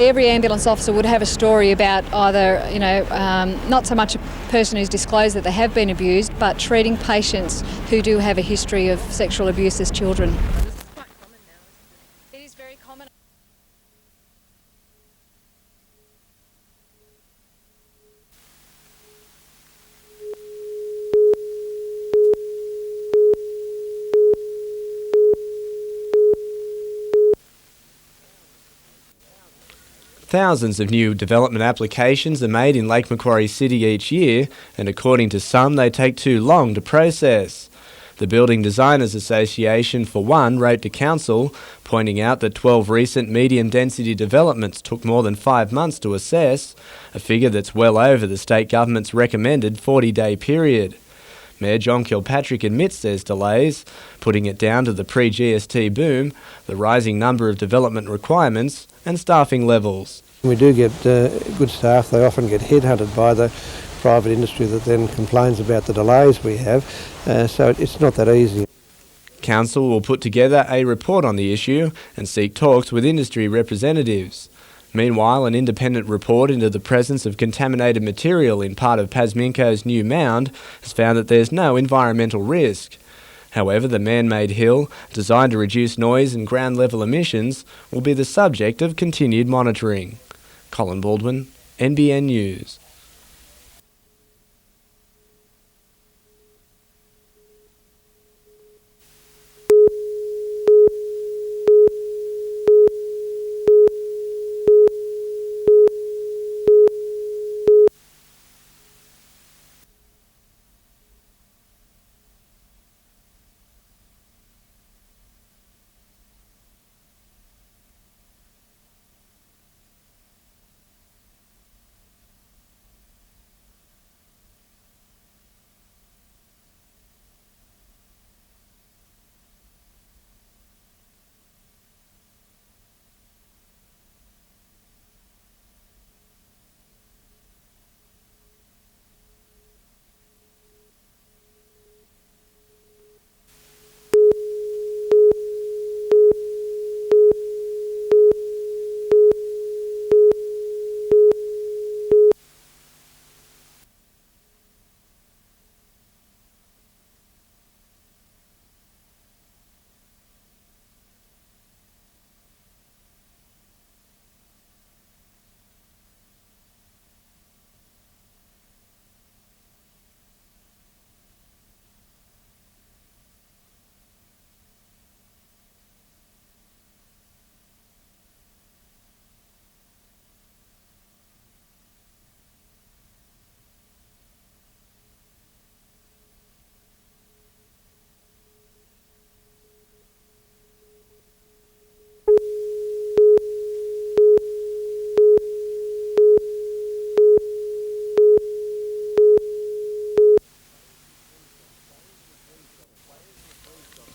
Every ambulance officer would have a story about either, not so much a person who's disclosed that they have been abused, but treating patients who do have a history of sexual abuse as children. This is quite common now, isn't it? It is very common. Thousands of new development applications are made in Lake Macquarie City each year, and according to some, they take too long to process. The Building Designers Association, for one, wrote to Council, pointing out that 12 recent medium-density developments took more than 5 months to assess, a figure that's well over the state government's recommended 40-day period. Mayor John Kilpatrick admits there's delays, putting it down to the pre-GST boom, the rising number of development requirements and staffing levels. We do get good staff. They often get headhunted by the private industry that then complains about the delays we have, so it's not that easy. Council will put together a report on the issue and seek talks with industry representatives. Meanwhile, an independent report into the presence of contaminated material in part of Pasminco's new mound has found that there's no environmental risk. However, the man-made hill, designed to reduce noise and ground-level emissions, will be the subject of continued monitoring. Colin Baldwin, NBN News.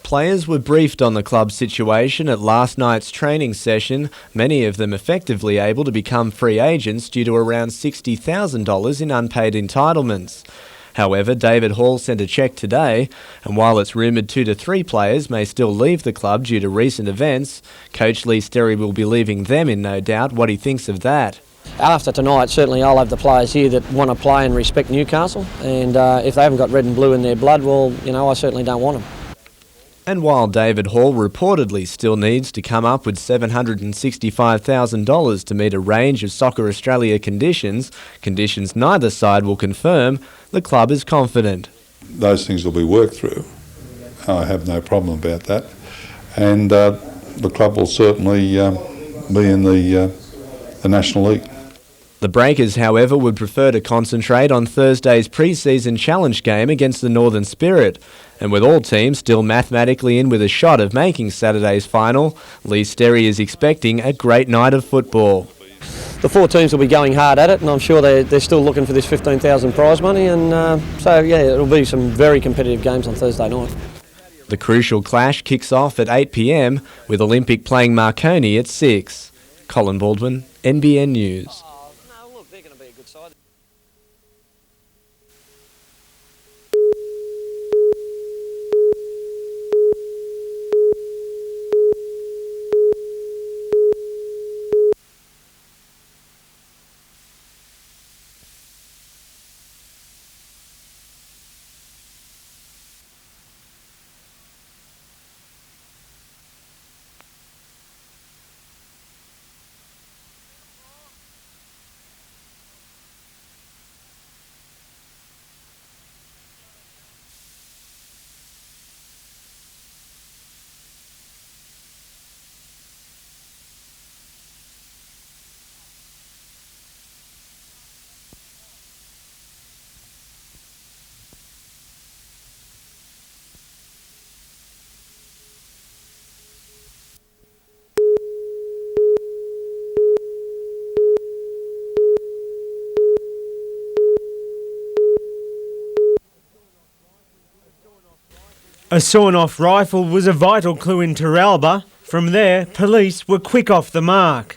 Players were briefed on the club's situation at last night's training session, many of them effectively able to become free agents due to around $60,000 in unpaid entitlements. However, David Hall sent a cheque today, and while it's rumoured 2 to 3 players may still leave the club due to recent events, Coach Lee Sterry will be leaving them in no doubt what he thinks of that. After tonight, certainly I'll have the players here that want to play and respect Newcastle, and if they haven't got red and blue in their blood, well, I certainly don't want them. And while David Hall reportedly still needs to come up with $765,000 to meet a range of Soccer Australia conditions neither side will confirm, the club is confident. Those things will be worked through. I have no problem about that. And the club will certainly be in the National League. The Breakers, however, would prefer to concentrate on Thursday's pre-season challenge game against the Northern Spirit. And with all teams still mathematically in with a shot of making Saturday's final, Lee Sterry is expecting a great night of football. The 4 teams will be going hard at it, and I'm sure they're still looking for this $15,000 prize money, and it'll be some very competitive games on Thursday night. The crucial clash kicks off at 8 p.m, with Olympic playing Marconi at 6. Colin Baldwin, NBN News. They're going to be a good side. A sawn-off rifle was a vital clue in Terralba. From there, police were quick off the mark.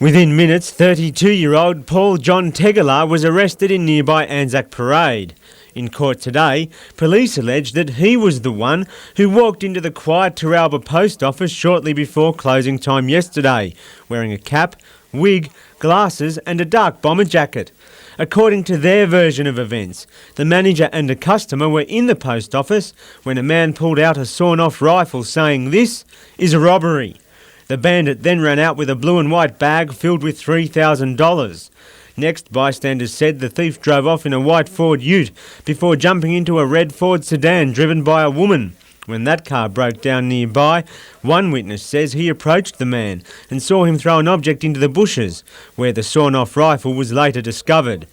Within minutes, 32-year-old Paul John Tegala was arrested in nearby Anzac Parade. In court today, police alleged that he was the one who walked into the quiet Terralba post office shortly before closing time yesterday, wearing a cap, wig, glasses and a dark bomber jacket. According to their version of events, the manager and a customer were in the post office when a man pulled out a sawn-off rifle saying, "This is a robbery." The bandit then ran out with a blue and white bag filled with $3,000. Next, bystanders said the thief drove off in a white Ford Ute before jumping into a red Ford sedan driven by a woman. When that car broke down nearby, one witness says he approached the man and saw him throw an object into the bushes, where the sawn-off rifle was later discovered.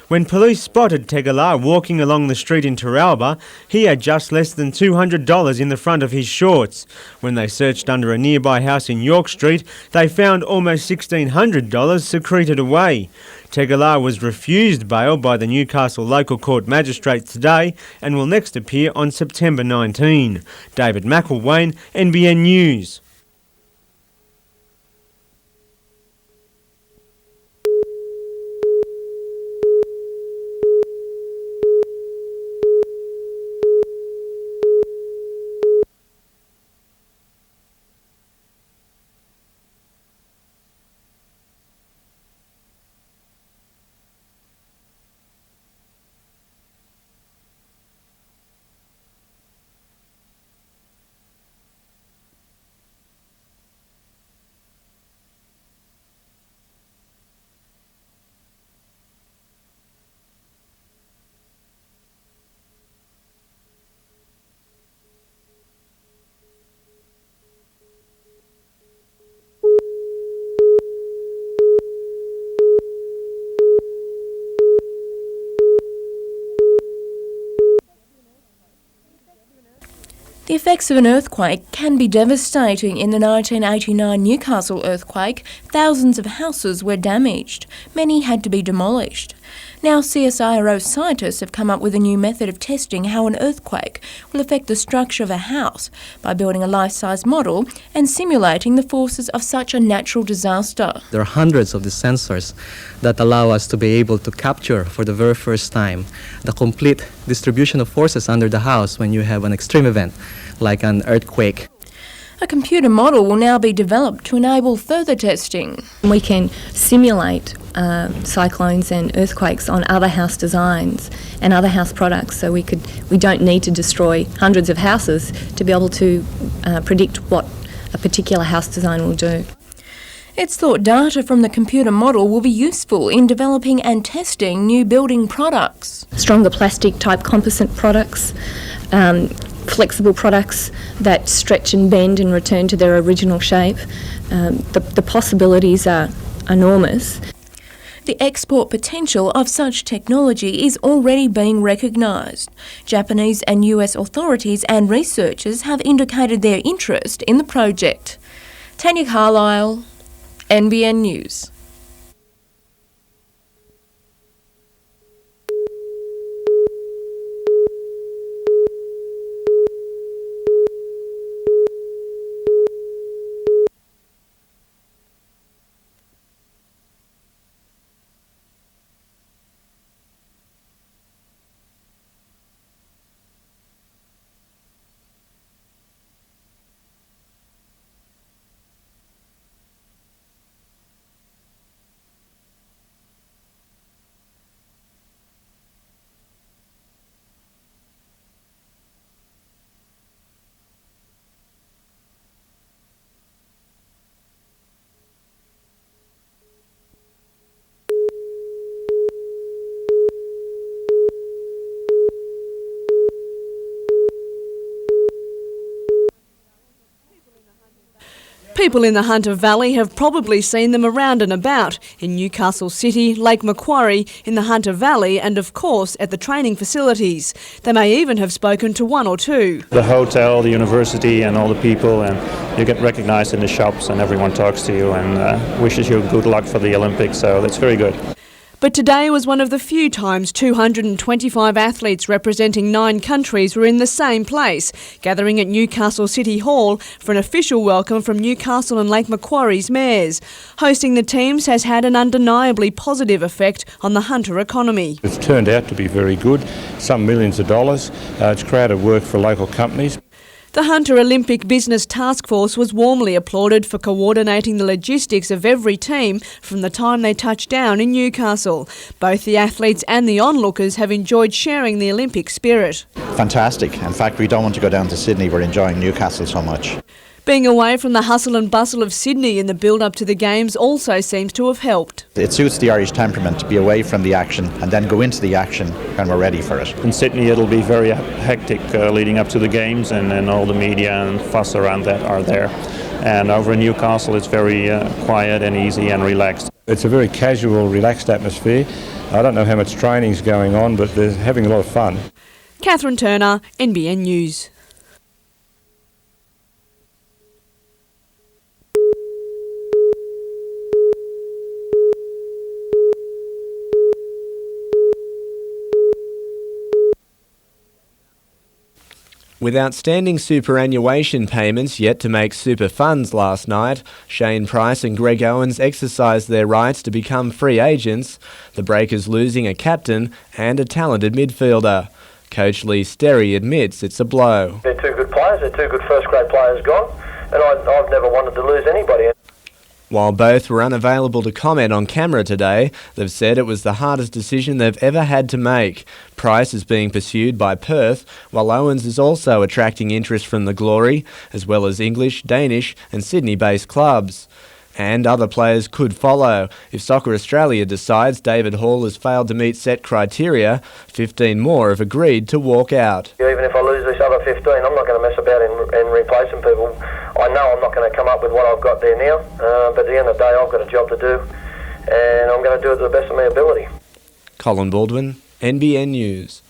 When police spotted Tegala walking along the street in Terralba, he had just less than $200 in the front of his shorts. When they searched under a nearby house in York Street, they found almost $1,600 secreted away. Tegala was refused bail by the Newcastle Local Court Magistrate today and will next appear on September 19. David McElwain, NBN News. The effects of an earthquake can be devastating. In the 1989 Newcastle earthquake, thousands of houses were damaged. Many had to be demolished. Now CSIRO scientists have come up with a new method of testing how an earthquake will affect the structure of a house by building a life-size model and simulating the forces of such a natural disaster. There are hundreds of these sensors that allow us to be able to capture for the very first time the complete distribution of forces under the house when you have an extreme event like an earthquake. A computer model will now be developed to enable further testing. We can simulate cyclones and earthquakes on other house designs and other house products, so we don't need to destroy hundreds of houses to be able to predict what a particular house design will do. It's thought data from the computer model will be useful in developing and testing new building products. Stronger plastic type composite products, flexible products that stretch and bend and return to their original shape. The possibilities are enormous. The export potential of such technology is already being recognised. Japanese and US authorities and researchers have indicated their interest in the project. Tanya Carlisle, NBN News. People in the Hunter Valley have probably seen them around and about in Newcastle City, Lake Macquarie, in the Hunter Valley and of course at the training facilities. They may even have spoken to one or two. The hotel, the university and all the people, and you get recognised in the shops and everyone talks to you and wishes you good luck for the Olympics, so that's very good. But today was one of the few times 225 athletes representing 9 countries were in the same place, gathering at Newcastle City Hall for an official welcome from Newcastle and Lake Macquarie's mayors. Hosting the teams has had an undeniably positive effect on the Hunter economy. It's turned out to be very good, some millions of dollars. It's created work for local companies. The Hunter Olympic Business Task Force was warmly applauded for coordinating the logistics of every team from the time they touched down in Newcastle. Both the athletes and the onlookers have enjoyed sharing the Olympic spirit. Fantastic. In fact, we don't want to go down to Sydney. We're enjoying Newcastle so much. Being away from the hustle and bustle of Sydney in the build-up to the Games also seems to have helped. It suits the Irish temperament to be away from the action and then go into the action when we're ready for it. In Sydney it'll be very hectic leading up to the Games, and all the media and fuss around that are there. And over in Newcastle it's very quiet and easy and relaxed. It's a very casual, relaxed atmosphere. I don't know how much training's going on, but they're having a lot of fun. Catherine Turner, NBN News. With outstanding superannuation payments yet to make super funds last night, Shane Price and Greg Owens exercised their rights to become free agents, the Breakers losing a captain and a talented midfielder. Coach Lee Sterry admits it's a blow. They're 2 good players, they're 2 good first-grade players gone, and I've never wanted to lose anybody. While both were unavailable to comment on camera today, they've said it was the hardest decision they've ever had to make. Price is being pursued by Perth, while Owens is also attracting interest from the Glory, as well as English, Danish and Sydney-based clubs. And other players could follow. If Soccer Australia decides David Hall has failed to meet set criteria, 15 more have agreed to walk out. Even if I lose this other 15, I'm not going to mess about in replacing people. I know I'm not going to come up with what I've got there now, but at the end of the day I've got a job to do, and I'm going to do it to the best of my ability. Colin Baldwin, NBN News.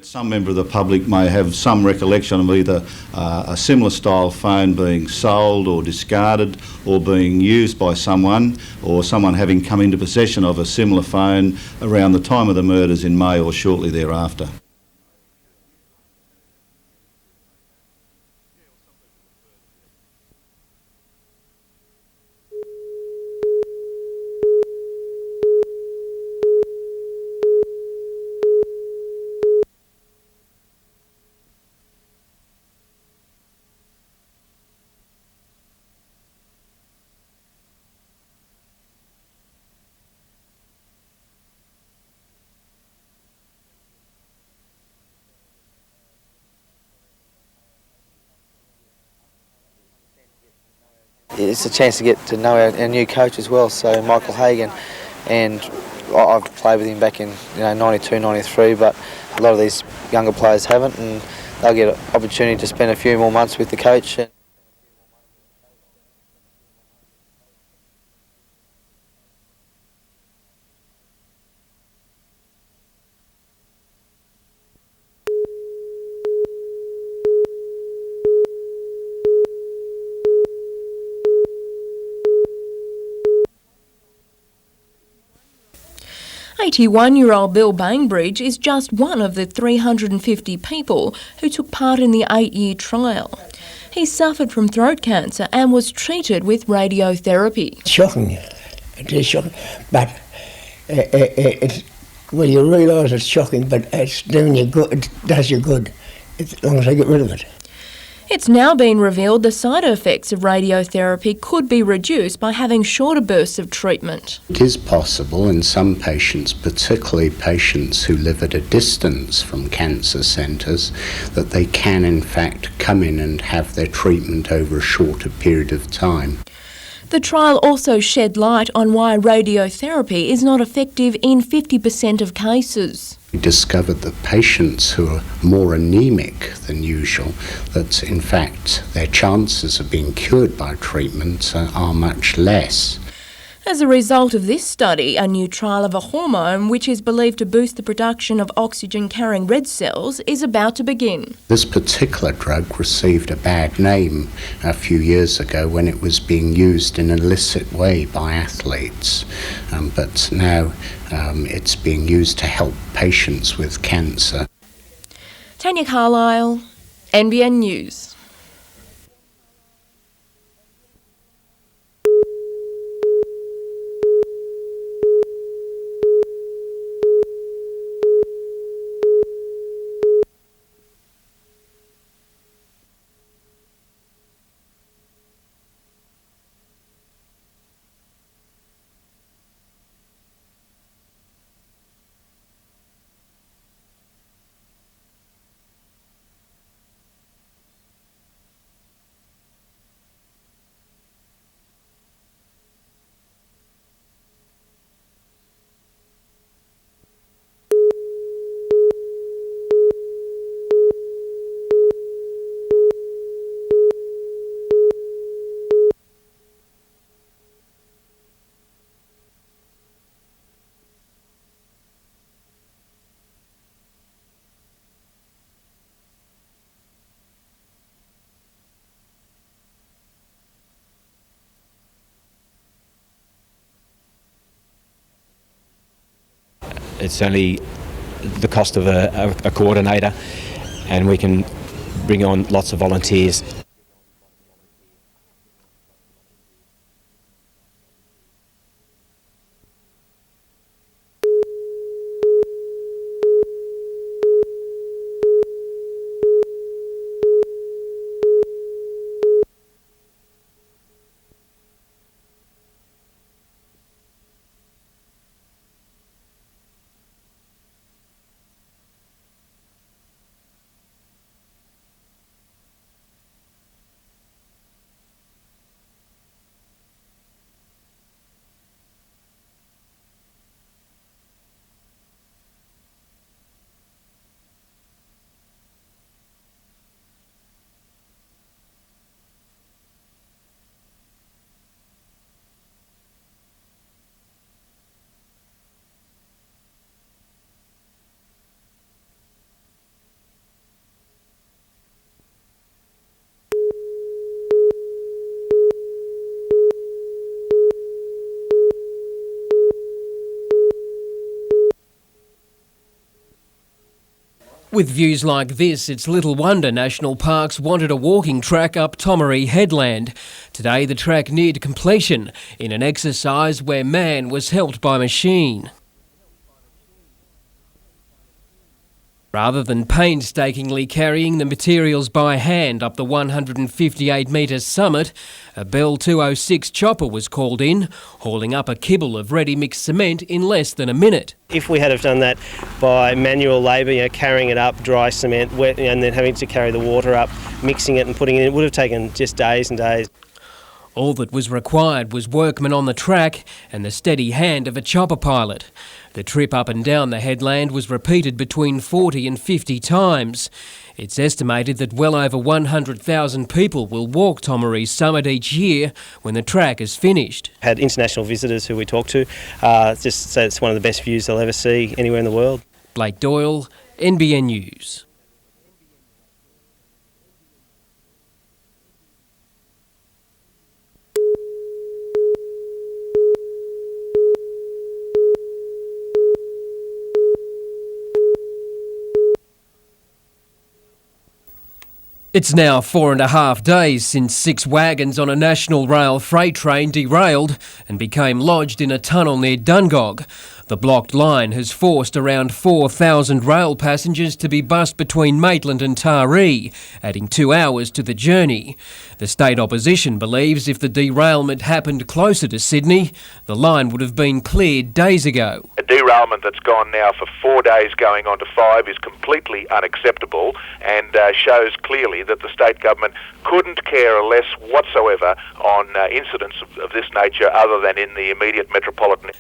Some member of the public may have some recollection of either a similar style phone being sold or discarded or being used by someone, or someone having come into possession of a similar phone around the time of the murders in May or shortly thereafter. It's a chance to get to know our new coach as well, so Michael Hagan, and I've played with him back in 92, 93, but a lot of these younger players haven't, and they'll get an opportunity to spend a few more months with the coach. "81-year-old Bill Bainbridge is just one of the 350 people who took part in the 8-year trial. He suffered from throat cancer and was treated with radiotherapy. Shocking. It is shocking. But well, you realise it's shocking, but it's doing you good. It does you good as long as they get rid of it. It's now been revealed the side effects of radiotherapy could be reduced by having shorter bursts of treatment. It is possible in some patients, particularly patients who live at a distance from cancer centres, that they can in fact come in and have their treatment over a shorter period of time. The trial also shed light on why radiotherapy is not effective in 50% of cases. We discovered that patients who are more anemic than usual, that in fact their chances of being cured by treatment are much less. As a result of this study, a new trial of a hormone which is believed to boost the production of oxygen-carrying red cells is about to begin. This particular drug received a bad name a few years ago when it was being used in an illicit way by athletes, but now it's being used to help patients with cancer. Tanya Carlisle, NBN News. It's only the cost of a coordinator, and we can bring on lots of volunteers. With views like this, it's little wonder national parks wanted a walking track up Tomaree Headland. Today the track neared completion in an exercise where man was helped by machine. Rather than painstakingly carrying the materials by hand up the 158-metre summit, a Bell 206 chopper was called in, hauling up a kibble of ready-mixed cement in less than a minute. If we had have done that by manual labour, carrying it up, dry cement, wet, and then having to carry the water up, mixing it and putting it in, it would have taken just days and days. All that was required was workmen on the track and the steady hand of a chopper pilot. The trip up and down the headland was repeated between 40 and 50 times. It's estimated that well over 100,000 people will walk Tomaree's summit each year when the track is finished. Had international visitors who we talked to just say it's one of the best views they'll ever see anywhere in the world. Blake Doyle, NBN News. It's now 4.5 days since 6 wagons on a national rail freight train derailed and became lodged in a tunnel near Dungog. The blocked line has forced around 4,000 rail passengers to be bussed between Maitland and Taree, adding 2 hours to the journey. The state opposition believes if the derailment happened closer to Sydney, the line would have been cleared days ago. It derailment that's gone now for 4 days going on to 5 is completely unacceptable and shows clearly that the state government couldn't care less whatsoever on incidents of this nature other than in the immediate metropolitan.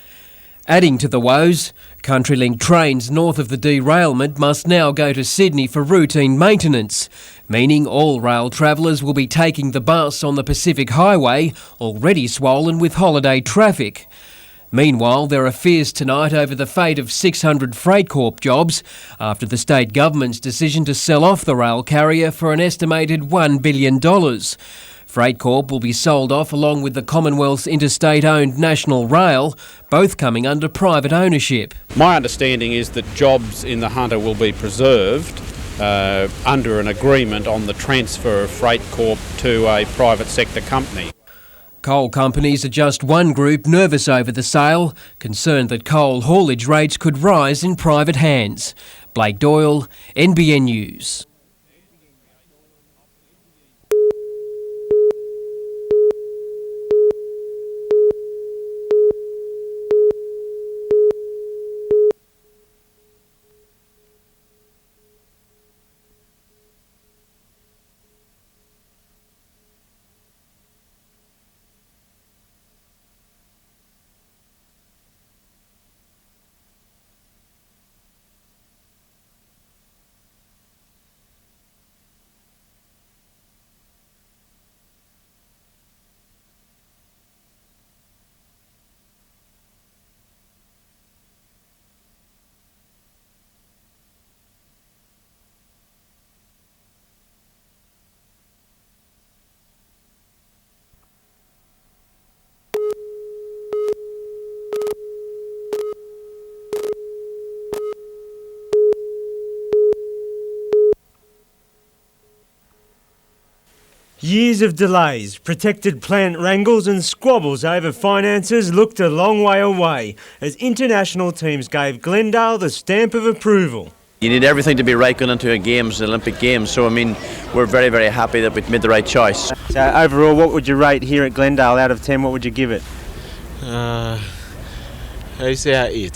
Adding to the woes, CountryLink trains north of the derailment must now go to Sydney for routine maintenance, meaning all rail travellers will be taking the bus on the Pacific Highway, already swollen with holiday traffic. Meanwhile, there are fears tonight over the fate of 600 Freight Corp jobs after the state government's decision to sell off the rail carrier for an estimated $1 billion. Freight Corp will be sold off along with the Commonwealth's interstate-owned National Rail, both coming under private ownership. My understanding is that jobs in the Hunter will be preserved under an agreement on the transfer of Freight Corp to a private sector company. Coal companies are just one group nervous over the sale, concerned that coal haulage rates could rise in private hands. Blake Doyle, NBN News. Years of delays, protected plant wrangles and squabbles over finances looked a long way away as international teams gave Glendale the stamp of approval. You need everything to be right going into a games, Olympic Games, so I mean we're very, very happy that we've made the right choice. So overall, what would you rate here at Glendale out of 10? What would you give it? I'd say 8.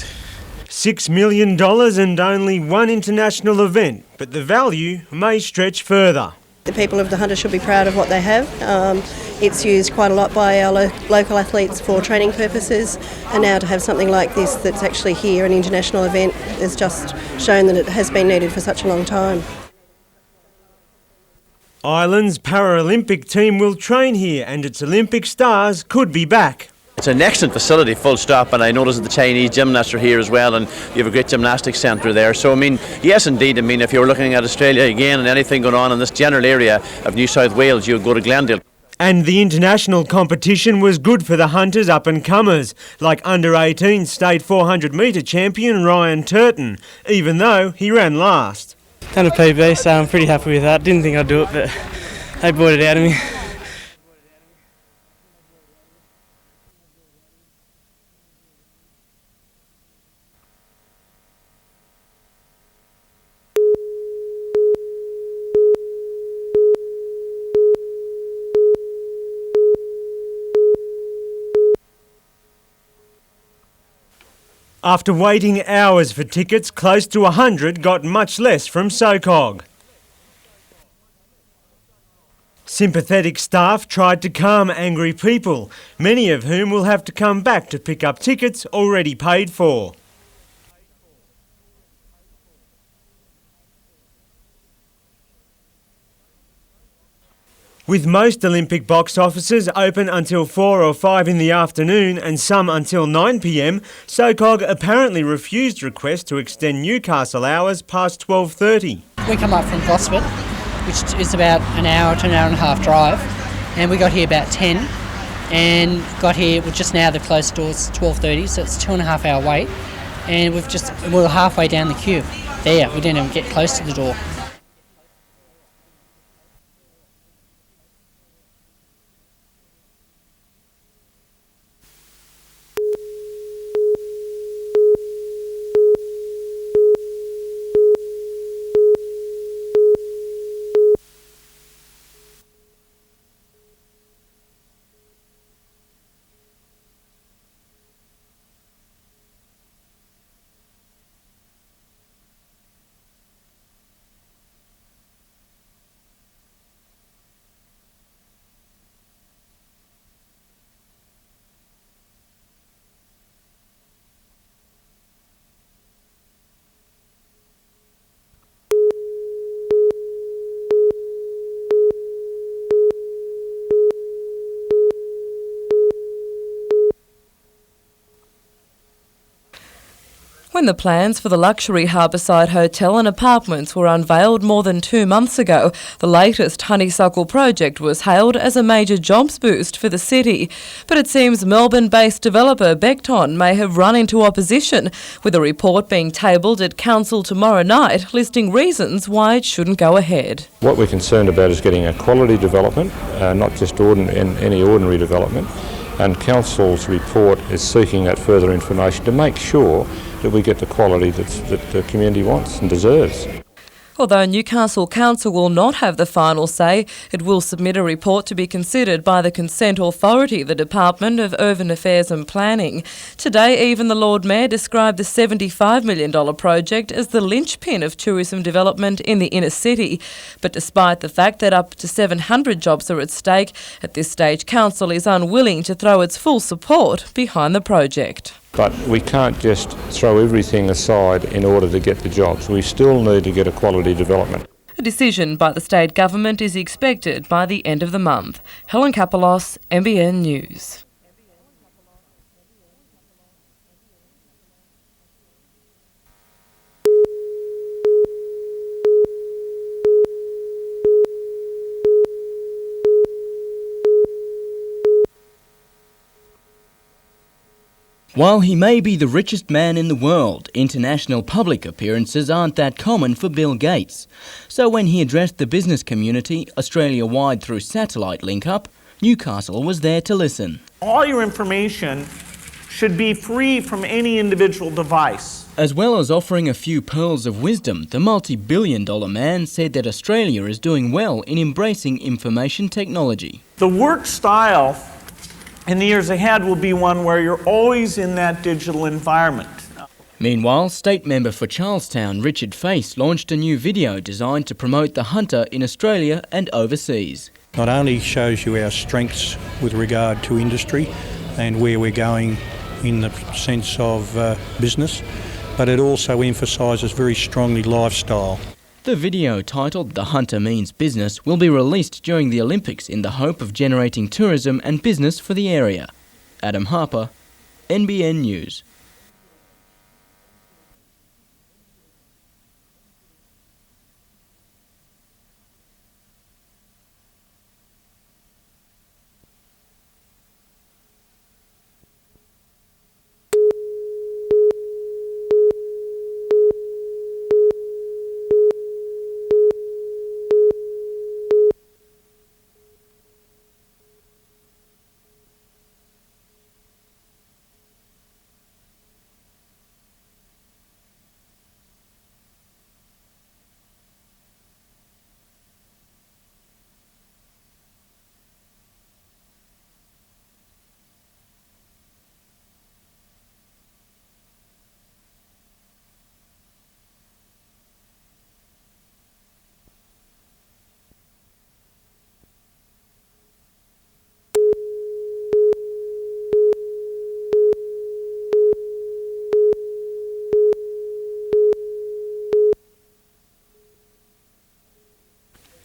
$6 million and only one international event, but the value may stretch further. The people of the Hunter should be proud of what they have. It's used quite a lot by our local athletes for training purposes, and now to have something like this that's actually here, an international event, has just shown that it has been needed for such a long time. Ireland's Paralympic team will train here and its Olympic stars could be back. It's an excellent facility, full stop, and I notice that the Chinese gymnasts are here as well, and you have a great gymnastics centre there. So, I mean, yes, indeed, I mean, if you were looking at Australia again and anything going on in this general area of New South Wales, you would go to Glendale. And the international competition was good for the Hunters up-and-comers, like under-18 state 400 metre champion Ryan Turton, even though he ran last. Done a PB, so I'm pretty happy with that. Didn't think I'd do it, but they bought it out of me. After waiting hours for tickets, close to 100 got much less from SOCOG. Sympathetic staff tried to calm angry people, many of whom will have to come back to pick up tickets already paid for. With most Olympic box offices open until 4 or 5 in the afternoon and some until 9 p.m, SOCOG apparently refused requests to extend Newcastle hours past 12:30. We come up from Gosford, which is about an hour to an hour and a half drive, and we got here about 10 and got here, well, just now the closed doors 12:30, so it's a 2.5 hour wait, and we're halfway down the queue. There, we didn't even get close to the door. When the plans for the luxury harbourside hotel and apartments were unveiled more than 2 months ago, the latest honeysuckle project was hailed as a major jobs boost for the city. But it seems Melbourne-based developer Beckton may have run into opposition, with a report being tabled at council tomorrow night listing reasons why it shouldn't go ahead. What we're concerned about is getting a quality development, not just any ordinary development, and council's report is seeking that further information to make sure that we get the quality that the community wants and deserves. Although Newcastle Council will not have the final say, it will submit a report to be considered by the Consent Authority, the Department of Urban Affairs and Planning. Today, even the Lord Mayor described the $75 million project as the linchpin of tourism development in the inner city. But despite the fact that up to 700 jobs are at stake, at this stage Council is unwilling to throw its full support behind the project. But we can't just throw everything aside in order to get the jobs. We still need to get a quality development. A decision by the state government is expected by the end of the month. Helen Kapelos, NBN News. While he may be the richest man in the world, international public appearances aren't that common for Bill Gates. So when he addressed the business community Australia-wide through satellite link-up, Newcastle was there to listen. All your information should be free from any individual device. As well as offering a few pearls of wisdom, the multi-billion-dollar man said that Australia is doing well in embracing information technology. The work style in the years ahead will be one where you're always in that digital environment. Meanwhile, State Member for Charlestown Richard Face launched a new video designed to promote the hunter in Australia and overseas. Not only shows you our strengths with regard to industry and where we're going in the sense of business, but it also emphasises very strongly lifestyle. The video, titled The Hunter Means Business, will be released during the Olympics in the hope of generating tourism and business for the area. Adam Harper, NBN News.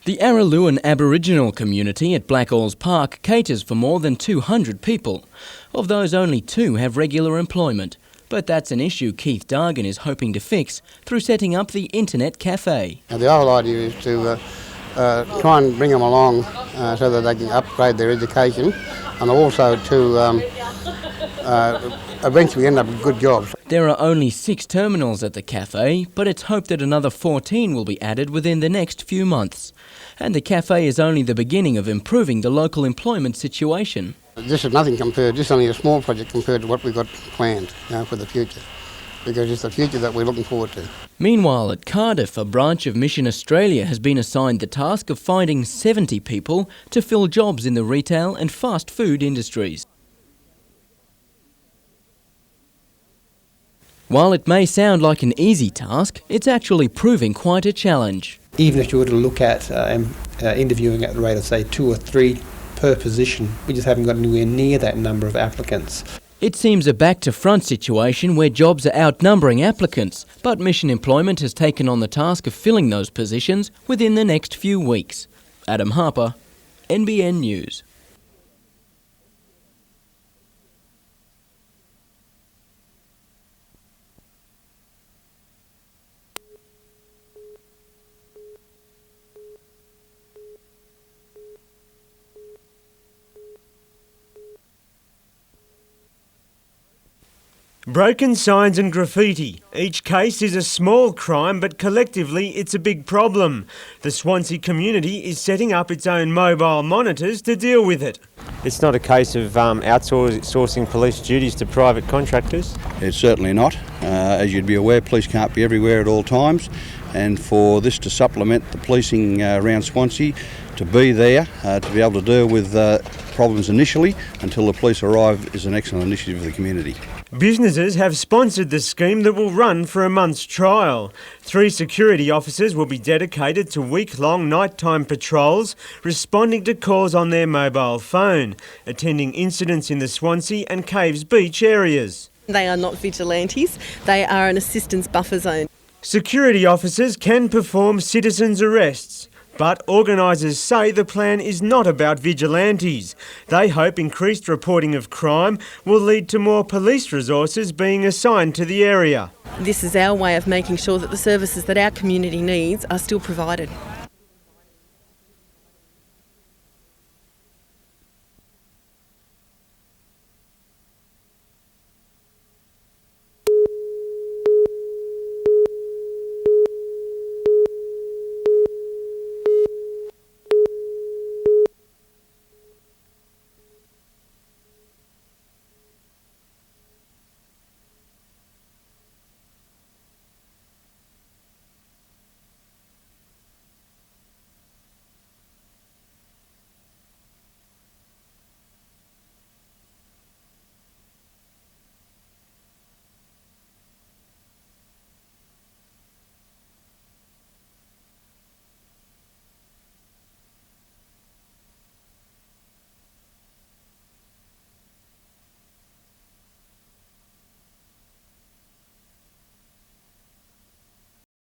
The Araluen Aboriginal community at Blackall's Park caters for more than 200 people. Of those, only 2 have regular employment. But that's an issue Keith Dargan is hoping to fix through setting up the Internet Cafe. Now, the whole idea is to try and bring them along so that they can upgrade their education, and also to eventually end up with good jobs. There are only 6 terminals at the cafe, but it's hoped that another 14 will be added within the next few months. And the cafe is only the beginning of improving the local employment situation. This is nothing compared, this is only a small project compared to what we've got planned for the future, because it's the future that we're looking forward to. Meanwhile, at Cardiff, a branch of Mission Australia has been assigned the task of finding 70 people to fill jobs in the retail and fast food industries. While it may sound like an easy task, it's actually proving quite a challenge. Even if you were to look at interviewing at the rate of, say, 2 or 3 per position, we just haven't got anywhere near that number of applicants. It seems a back-to-front situation where jobs are outnumbering applicants, but Mission Employment has taken on the task of filling those positions within the next few weeks. Adam Harper, NBN News. Broken signs and graffiti. Each case is a small crime, but collectively it's a big problem. The Swansea community is setting up its own mobile monitors to deal with it. It's not a case of outsourcing police duties to private contractors? It's certainly not. As you'd be aware, police can't be everywhere at all times, and for this to supplement the policing around Swansea, to be there, to be able to deal with problems initially until the police arrive is an excellent initiative of the community. Businesses have sponsored the scheme that will run for a month's trial. 3 security officers will be dedicated to week-long nighttime patrols, responding to calls on their mobile phone, attending incidents in the Swansea and Caves Beach areas. They are not vigilantes, they are an assistance buffer zone. Security officers can perform citizens' arrests. But organisers say the plan is not about vigilantes. They hope increased reporting of crime will lead to more police resources being assigned to the area. This is our way of making sure that the services that our community needs are still provided.